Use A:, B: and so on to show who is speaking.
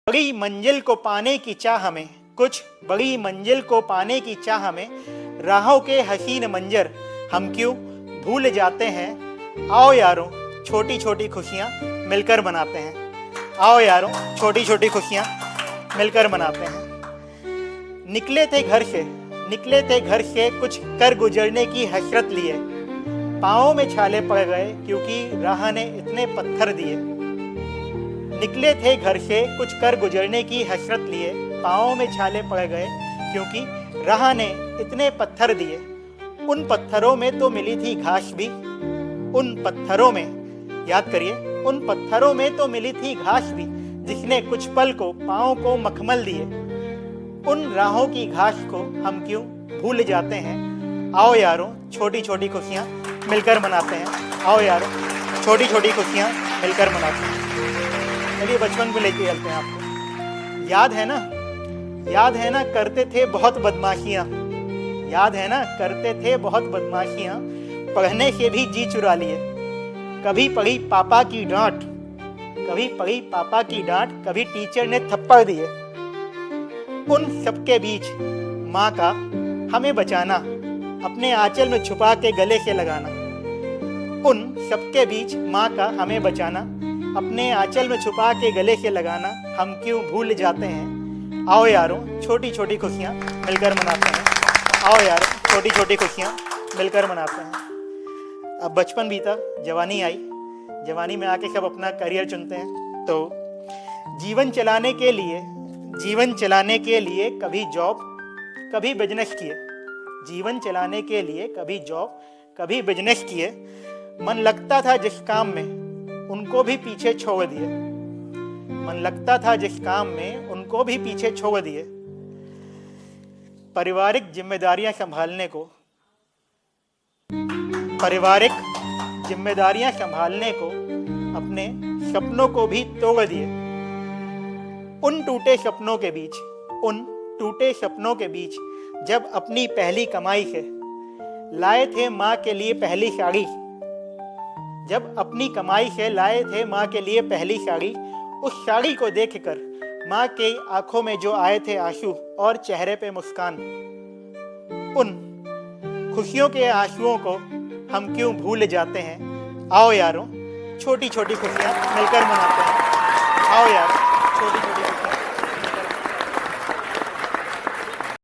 A: बड़ी मंजिल को पाने की चाह में, कुछ बड़ी मंजिल को पाने की चाह में राहों के हसीन मंजर हम क्यों भूल जाते हैं। आओ यारों छोटी छोटी खुशियाँ मिलकर मनाते हैं। आओ यारों छोटी छोटी खुशियाँ मिलकर मनाते हैं। निकले थे घर से कुछ कर गुजरने की हसरत लिए, पाँवों में छाले पड़ गए क्योंकि राह ने इतने पत्थर दिए। निकले थे घर से कुछ कर गुजरने की हसरत लिए, पाँवों में छाले पड़ गए क्योंकि राह ने इतने पत्थर दिए। उन पत्थरों में तो मिली थी घास भी, उन पत्थरों में, याद करिए, उन पत्थरों में तो मिली थी घास भी जिसने कुछ पल को पाँव को मखमल दिए। उन राहों की घास को हम क्यों भूल जाते हैं। आओ यारों छोटी छोटी खुशियाँ मिलकर मनाते हैं। आओ यारों छोटी छोटी खुशियाँ मिलकर मनाते हैं। चलिए बचपन को लेके चलते हैं आपको। याद है ना करते थे बहुत बदमाशियाँ, याद है ना करते थे बहुत बदमाशियाँ, पढ़ने से भी जी चुरा लिए। कभी पढ़ी पापा की डांट, कभी टीचर ने थप्पड़ दिए। उन सबके बीच माँ का हमें बचाना, अपने आंचल में छुपा के गले से लगाना। उन सबके बीच माँ का हमें बचाना, अपने आंचल में छुपा के गले से लगाना हम क्यों भूल जाते हैं। आओ यारों छोटी छोटी खुशियाँ मिलकर मनाते हैं। आओ यारों छोटी छोटी खुशियाँ मिलकर मनाते हैं। अब बचपन बीता, जवानी आई, जवानी में आके सब अपना करियर चुनते हैं। तो जीवन चलाने के लिए कभी जॉब कभी बिजनेस किए, जीवन चलाने के लिए कभी जॉब कभी बिजनेस किए। मन लगता था जिस काम में उनको भी पीछे छोड़ दिए, मन लगता था जिस काम में उनको भी पीछे छोड़ दिए। पारिवारिक जिम्मेदारियां संभालने को अपने सपनों को भी तोड़ दिए। उन टूटे सपनों के बीच जब अपनी पहली कमाई से लाए थे माँ के लिए पहली साड़ी, जब अपनी कमाई से लाए थे माँ के लिए पहली साड़ी, उस साड़ी को देखकर माँ के आंखों में जो आए थे आंसू और चेहरे पे मुस्कान, उन खुशियों के आंसुओं को हम क्यों भूल जाते हैं। आओ यारों छोटी छोटी खुशियाँ मिलकर मनाते हैं। आओ यार छोटी छोटी